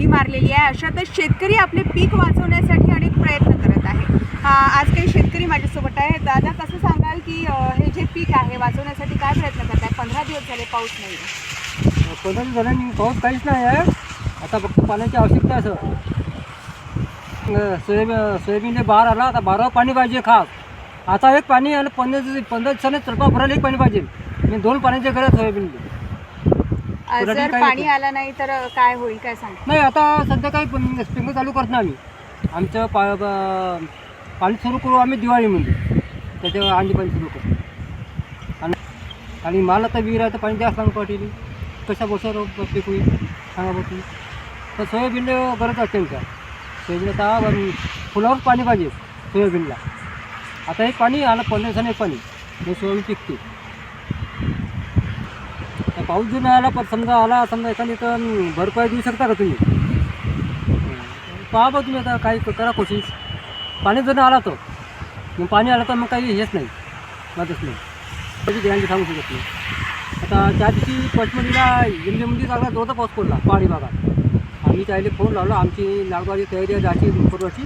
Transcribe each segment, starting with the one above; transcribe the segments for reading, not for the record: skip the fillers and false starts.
उडी मारलेली आहे। अशातच शेतकरी आपले पीक वाचवण्यासाठी अनेक प्रयत्न करत आहे। आज काही शेतकरी माझ्यासोबत आहे। दादा, कसं सांगाल की हे जे पीक आहे वाचवण्यासाठी काय प्रयत्न करत आहे? 15 दिवस झाले पाऊस नाही आहे। 15 दिवस झाले पाऊस काहीच नाही आहे। आता फक्त पाण्याची आवश्यकता आहे सर। सोयाबीनला बार आला, आता बारावर पाणी पाहिजे खास। आता एक पाणी आलं 15 दिवसाने चलपा भरायला एक पाणी पाहिजे आणि 2 पाण्याचे गरज सोयाबीनला। जर पाणी आलं नाही तर काय होईल, काय सांग? नाही, आता सध्या काही स्प्रिंकलर चालू करत नाही आम्ही। आमचं पाणी सुरू करू आम्ही दिवाळीमध्ये, त्याच्यावर अंडी पाणी सुरू करू। आणि मला तर विहीर आहे तर पाणी जास्त सांग पाटील कशा बसवर पीक होईल सांगा बघ तुम्ही। तर सोयाबीनला गरज असते त्यांच्या सोयाबीनला आता फुलावर पाणी पाहिजे सोयाबीनला। आता एक पाणी आलं 15 दिवसाने एक पाणी मग सोयाबीन पिकते। तर पाऊस जर नाही आला पण समजा आला, समजा एखादी तर भरपाई देऊ शकता का तुम्ही? पहा बा तुम्ही, आता काही करा कोशिश। पाणी जर नाही आला तर मग पाणी आलं तर मग काही हेच नाही, मदत नाही, त्याची गॅरंटी सांगू शकत नाही। आता त्या दिवशी पचमढीला इंडियामध्ये चांगला जोरदार पाऊस पडला पहाडी भागात। आम्ही त्याला फोन लावला, आमची लागवडची तयारी जायची परवाची,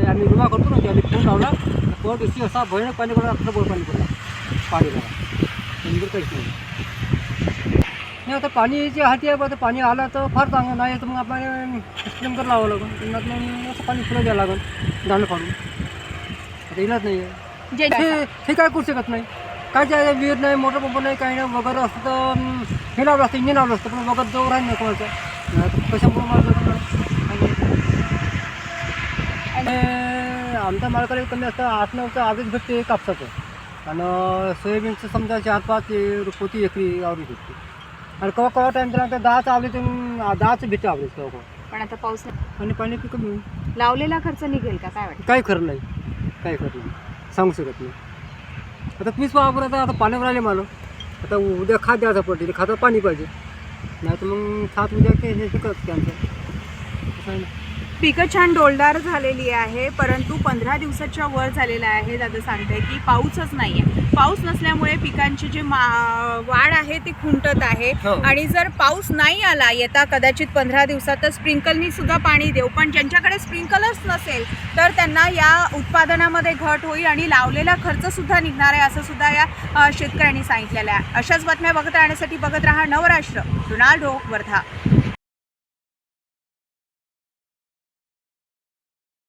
आम्ही विमा करतो ना, त्याला फोन लावला। पर दिवशी असा भयानक पाणी पडला, अख्खा बोर पाणी पडला पहाडी भागात, नंतर काहीच नाही। आता पाणीची हाती आहे, आता पाणी आलं तर फार चांगलं, नाही तर मग आपण स्प्रिंकलर लावावं लागेल, मग असं पाणी फुलं द्यावं लागेल दाणं फाडून। आता इलाज नाही आहे, हे काय करू शकत नाही। काय जे विहीर नाही, मोटर पंप नाही, काही नाही वगैरे असतं तर हे लावलं असतं, इंजिन लावलं असतं, पण वगैरे जवळ राहील नाही कोणाचं, कशामुळे मारलं आमच्या मालकाला कमी असतं 8-9चं ॲव्हरेज भेटते कापसाचं। आणि सोयाबीनचं समजा 4-5 पोती एकरी ॲव्हरेज भेटते। आणि कवा टाईम दिला तर 10चं ॲव्हरेज, 10चं भेटते ॲव्हरेज कवा। पण आता पाऊस नाही आणि पाणी पिकं मिळून लावलेला खर्च निघेल का, काय वाटतं? काही खरं नाही, काही खरं नाही, सांगू शकत नाही। आता तुम्हीच वापरता, आता पाण्यावर आले मला, आता उद्या खात द्यायचं पडते, खातं पाणी पाहिजे, नाही तर मग खात उद्या हे करत कॅन्सर। पिकं छान डोलदार झालेली आहे, परंतु 15 दिवसाच्या वर झालेला आहे। दादा सांगताय की पाऊसच नाही आहे। पाऊस नसल्यामुळे पिकांची जी वाढ आहे ती खुंटत आहे। आणि जर पाऊस नाही आला येता कदाचित 15 दिवसात तर स्प्रिंकलनी सुद्धा पाणी देऊ, पण ज्यांच्याकडे स्प्रिंकलच नसेल तर त्यांना या उत्पादनामध्ये घट होईल आणि लावलेला खर्च सुद्धा निघणार आहे, असं सुद्धा या शेतकऱ्यांनी सांगितलेलं आहे। अशाच बातम्या बघत राहण्यासाठी बघत राहा नवराष्ट्र। रोनाल्डो, वर्धा।